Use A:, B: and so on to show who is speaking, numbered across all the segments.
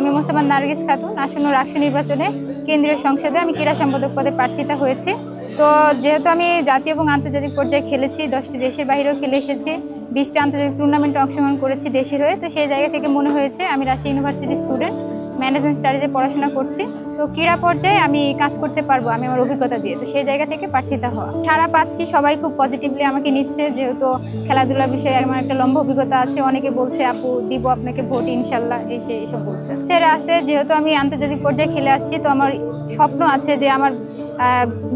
A: আমি মোসাম্মদ নার্গিস খাতুন আসন্ন রাষ্ট্র নির্বাচনে কেন্দ্রীয় সংসদে আমি ক্রীড়া সম্পাদক পদে প্রার্থিত হয়েছি। তো যেহেতু আমি জাতীয় এবং আন্তর্জাতিক পর্যায়ে খেলেছি, 10টি দেশের বাইরেও খেলে এসেছি, 20টা আন্তর্জাতিক টুর্নামেন্টে অংশগ্রহণ করেছি দেশের হয়ে, তো সেই জায়গা থেকে মনে হয়েছে আমি রাজশাহী ইউনিভার্সিটির স্টুডেন্ট, ম্যানেজমেন্ট স্টাডিজে পড়াশোনা করছি, তো ক্রীড়া পর্যায়ে আমি কাজ করতে পারবো আমি আমার অভিজ্ঞতা দিয়ে, তো সেই জায়গা থেকে প্রার্থিত হওয়া। সাড়া পাচ্ছি, সবাই খুব পজিটিভলি আমাকে নিচ্ছে, যেহেতু খেলাধুলার বিষয়ে আমার একটা লম্বা অভিজ্ঞতা আছে। অনেকে বলছে আপু দিব আপনাকে ভোট ইনশাল্লাহ, এইসব বলছে। সেরা আছে, যেহেতু আমি আন্তর্জাতিক পর্যায়ে খেলে আসছি, তো আমার স্বপ্ন আছে যে আমার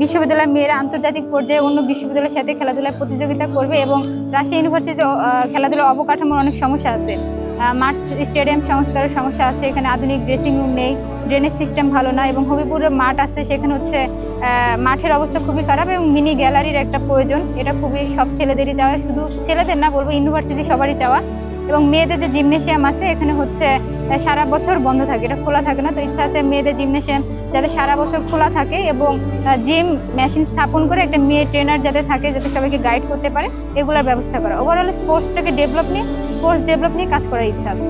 A: বিশ্ববিদ্যালয়ের মেয়েরা আন্তর্জাতিক পর্যায়ে অন্য বিশ্ববিদ্যালয়ের সাথে খেলাধুলার প্রতিযোগিতা করবে। এবং রাজশাহী ইউনিভার্সিটিতে খেলাধুলার অবকাঠামোর অনেক সমস্যা আছে, মাঠ স্টেডিয়াম সংস্কারের সমস্যা আছে, এখানে আধুনিক ড্রেসিং রুম নেই, ড্রেনেজ সিস্টেম ভালো না, এবং হবিপুরে মাঠ আছে, সেখানে হচ্ছে মাঠের অবস্থা খুবই খারাপ এবং মিনি গ্যালারির একটা প্রয়োজন। এটা খুবই সব ছেলেদেরই চাওয়া, শুধু ছেলেদের না বলবো, ইউনিভার্সিটি সবারই চাওয়া। এবং মেয়েদের যে জিমনেশিয়াম আছে এখানে হচ্ছে সারা বছর বন্ধ থাকে, এটা খোলা থাকে না, তো ইচ্ছা আছে মেয়েদের জিমনেশিয়াম যাতে সারা বছর খোলা থাকে এবং জিম মেশিন স্থাপন করে একটা মেয়ে ট্রেনার যাতে থাকে, যাতে সবাইকে গাইড করতে পারে, এগুলোর ব্যবস্থা করা। ওভারঅল স্পোর্টস ডেভেলপ নিয়ে কাজ করার ইচ্ছা আছে।